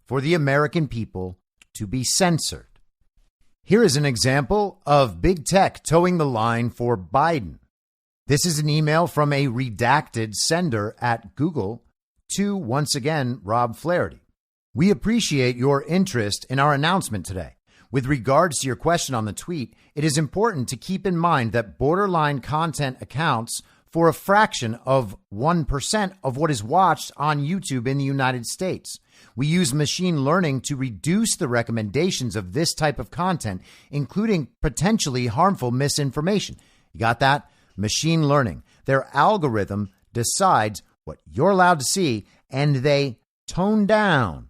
for the American people to be censored. Here is an example of big tech towing the line for Biden. This is an email from a redacted sender at Google to, once again, Rob Flaherty. We appreciate your interest in our announcement today. With regards to your question on the tweet, it is important to keep in mind that borderline content accounts for a fraction of 1% of what is watched on YouTube in the United States. We use machine learning to reduce the recommendations of this type of content, including potentially harmful misinformation. You got that? Machine learning. Their algorithm decides what you're allowed to see, and they tone down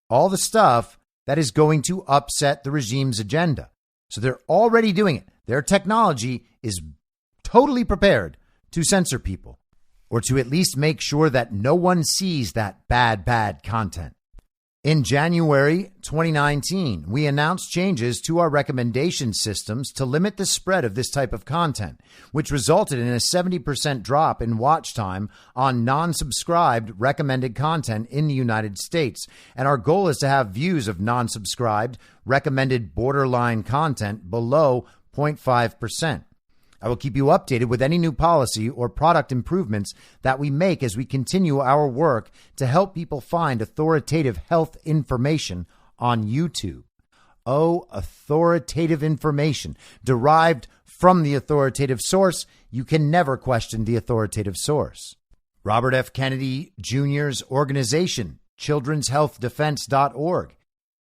all the stuff that is going to upset the regime's agenda. So they're already doing it. Their technology is totally prepared to censor people, or to at least make sure that no one sees that bad content. In January 2019, we announced changes to our recommendation systems to limit the spread of this type of content, which resulted in a 70% drop in watch time on non-subscribed recommended content in the United States. And our goal is to have views of non-subscribed recommended borderline content below 0.5%. I will keep you updated with any new policy or product improvements that we make as we continue our work to help people find authoritative health information on YouTube. Oh, authoritative information derived from the authoritative source. You can never question the authoritative source. Robert F. Kennedy Jr.'s organization, children'shealthdefense.org,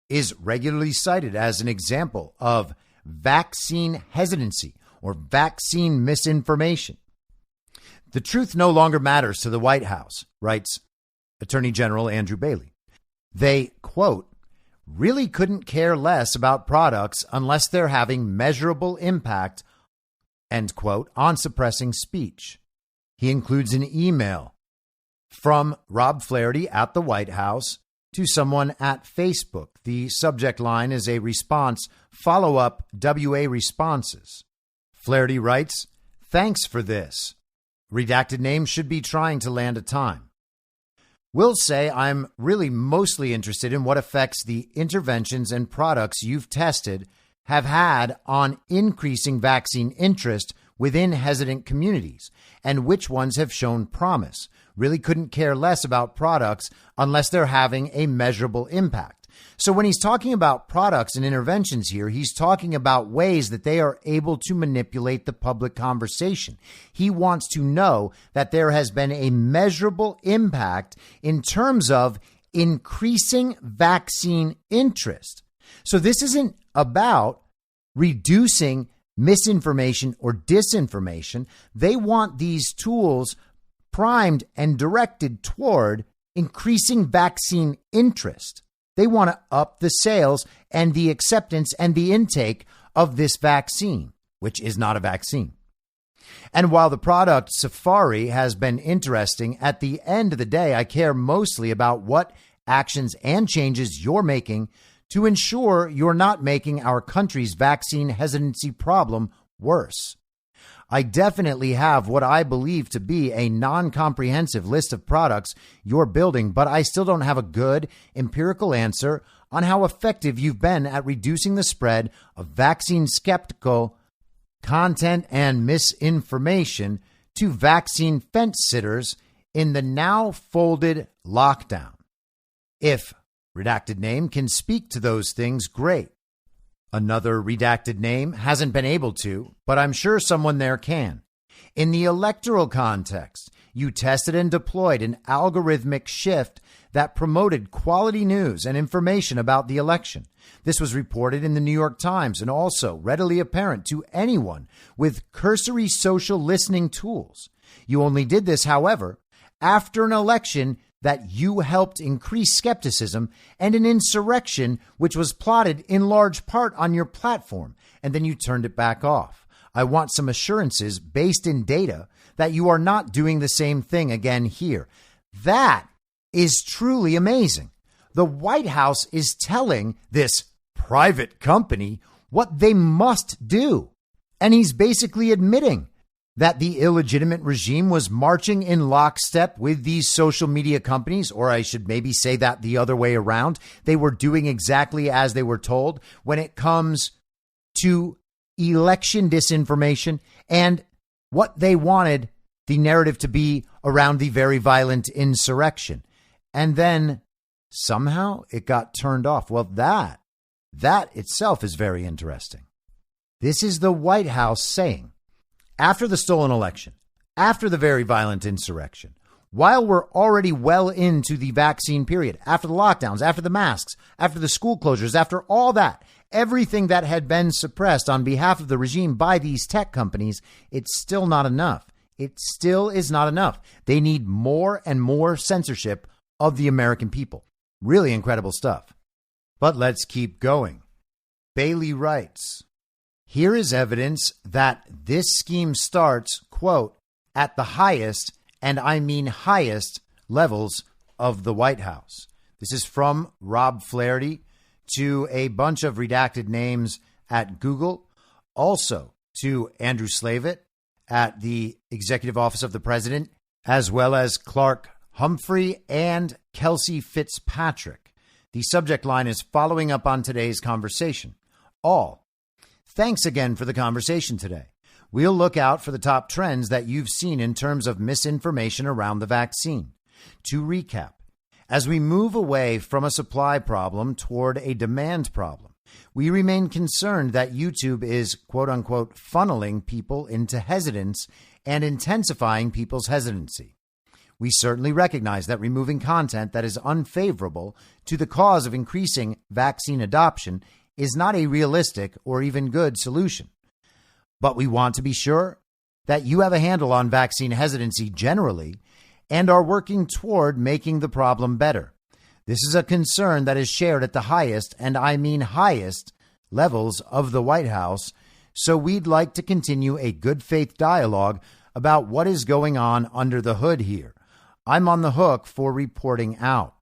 is regularly cited as an example of vaccine hesitancy or vaccine misinformation. The truth no longer matters to the White House, writes Attorney General Andrew Bailey. They, quote, really couldn't care less about products unless they're having measurable impact, end quote, on suppressing speech. He includes an email from Rob Flaherty at the White House to someone at Facebook. The subject line is a response, follow-up WA responses. Flaherty writes, thanks for this. Redacted name should be trying to land a time. will say I'm really mostly interested in what effects the interventions and products you've tested have had on increasing vaccine interest within hesitant communities and which ones have shown promise. Really couldn't care less about products unless they're having a measurable impact. So when he's talking about products and interventions here, he's talking about ways that they are able to manipulate the public conversation. He wants to know that there has been a measurable impact in terms of increasing vaccine interest. So this isn't about reducing misinformation or disinformation. They want these tools primed and directed toward increasing vaccine interest. They want to up the sales and the acceptance and the intake of this vaccine, which is not a vaccine. And while the product Safari has been interesting, at the end of the day, I care mostly about what actions and changes you're making to ensure you're not making our country's vaccine hesitancy problem worse. I definitely have what I believe to be a non-comprehensive list of products you're building, but I still don't have a good empirical answer on how effective you've been at reducing the spread of vaccine skeptical content and misinformation to vaccine fence sitters in the now folded lockdown. If redacted name can speak to those things, great. Another redacted name hasn't been able to, but I'm sure someone there can. In the electoral context, you tested and deployed an algorithmic shift that promoted quality news and information about the election. This was reported in the New York Times and also readily apparent to anyone with cursory social listening tools. You only did this, however, after an election that you helped increase skepticism and an insurrection which was plotted in large part on your platform, and then you turned it back off. I want some assurances based in data that you are not doing the same thing again here. That is truly amazing. The White House is telling this private company what they must do. And he's basically admitting that the illegitimate regime was marching in lockstep with these social media companies, or I should maybe say that the other way around. They were doing exactly as they were told when it comes to election disinformation and what they wanted the narrative to be around the very violent insurrection. And then somehow it got turned off. Well, that itself is very interesting. This is the White House saying, after the stolen election, after the very violent insurrection, while we're already well into the vaccine period, after the lockdowns, after the masks, after the school closures, after all that, everything that had been suppressed on behalf of the regime by these tech companies, it's still not enough. It still is not enough. They need more and more censorship of the American people. Really incredible stuff. But let's keep going. Bailey writes, here is evidence that this scheme starts, quote, at the highest, and I mean highest, levels of the White House. This is from Rob Flaherty to a bunch of redacted names at Google, also to Andrew Slavitt at the Executive Office of the President, as well as Clark Humphrey and Kelsey Fitzpatrick. The subject line is following up on today's conversation. All. Thanks again for the conversation today. We'll look out for the top trends that you've seen in terms of misinformation around the vaccine. To recap, as we move away from a supply problem toward a demand problem, we remain concerned that YouTube is, quote unquote, funneling people into hesitance and intensifying people's hesitancy. We certainly recognize that removing content that is unfavorable to the cause of increasing vaccine adoption is not a realistic or even good solution. But we want to be sure that you have a handle on vaccine hesitancy generally and are working toward making the problem better. This is a concern that is shared at the highest, and I mean highest, levels of the White House, so we'd like to continue a good faith dialogue about what is going on under the hood here. I'm on the hook for reporting out.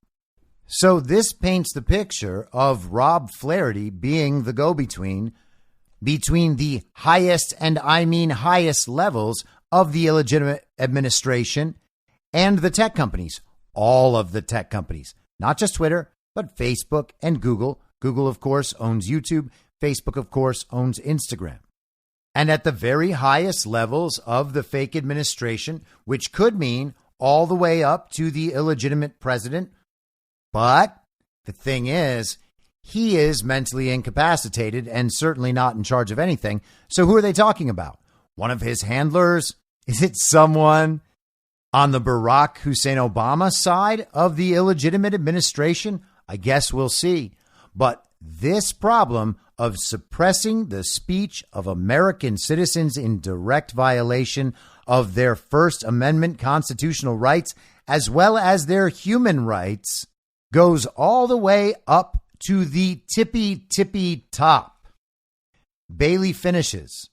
So this paints the picture of Rob Flaherty being the go-between between the highest, and I mean highest, levels of the illegitimate administration and the tech companies. all of the tech companies, not just Twitter, but Facebook and Google. Google, of course, owns YouTube. Facebook, of course, owns Instagram. And at the very highest levels of the fake administration, which could mean all the way up to the illegitimate president. But the thing is, he is mentally incapacitated and certainly not in charge of anything. So who are they talking about? One of his handlers? Is it someone on the Barack Hussein Obama side of the illegitimate administration? I guess we'll see. But this problem of suppressing the speech of American citizens in direct violation of their First Amendment constitutional rights, as well as their human rights, goes all the way up to the tippy top. Bailey finishes.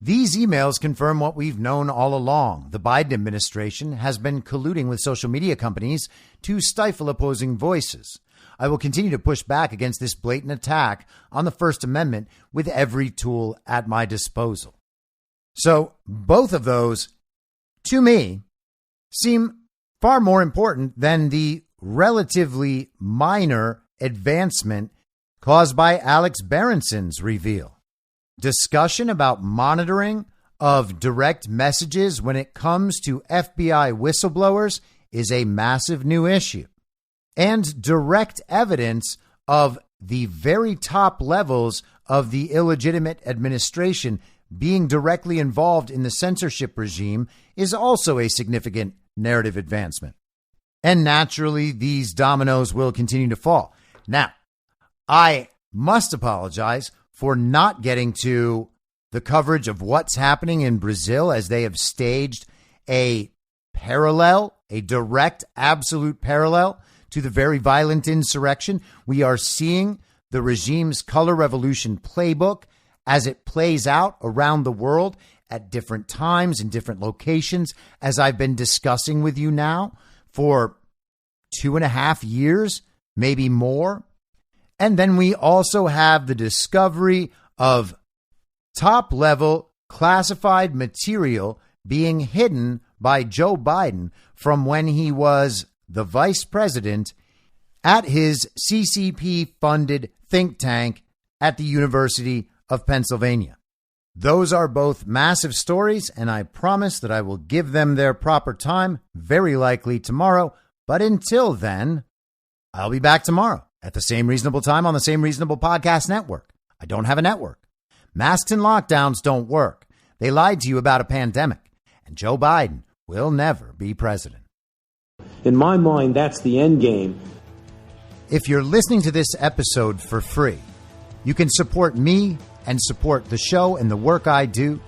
These emails confirm what we've known all along. The Biden administration has been colluding with social media companies to stifle opposing voices. I will continue to push back against this blatant attack on the First Amendment with every tool at my disposal. So both of those, to me, seem far more important than the relatively minor advancement caused by Alex Berenson's reveal. Discussion about monitoring of direct messages when it comes to FBI whistleblowers is a massive new issue. And direct evidence of the very top levels of the illegitimate administration being directly involved in the censorship regime is also a significant narrative advancement. And naturally, these dominoes will continue to fall. Now, I must apologize for not getting to the coverage of what's happening in Brazil, as they have staged a direct, absolute parallel to the very violent insurrection. We are seeing the regime's color revolution playbook as it plays out around the world at different times in different locations, as I've been discussing with you now for 2.5 years, maybe more. And then we also have the discovery of top-level classified material being hidden by Joe Biden from when he was the vice president at his CCP-funded think tank at the University of Pennsylvania. Those are both massive stories, and I promise that I will give them their proper time, very likely tomorrow. But until then, I'll be back tomorrow at the same reasonable time on the same reasonable podcast network. I don't have a network. Masks and lockdowns don't work. They lied to you about a pandemic, and Joe Biden will never be president. In my mind, that's the end game. If you're listening to this episode for free, you can support me and support the show and the work I do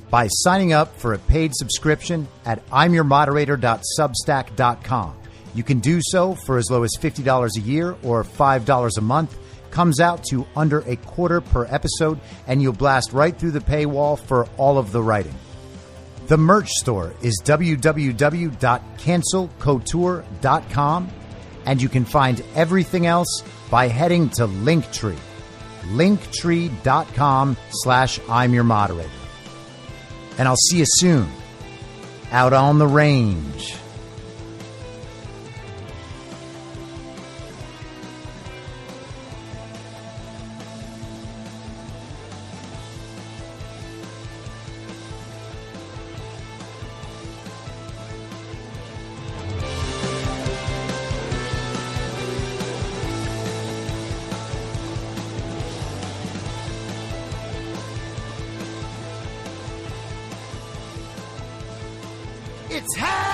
by signing up for a paid subscription at imyourmoderator.substack.com. You can do so for as low as $50 a year or $5 a month. Comes out to under $0.25 per episode, and you'll blast right through the paywall for all of the writing. The merch store is www.cancelcouture.com, and you can find everything else by heading to Linktree. Linktree.com/I'mYourModerator. And I'll see you soon out on the range. It's happening!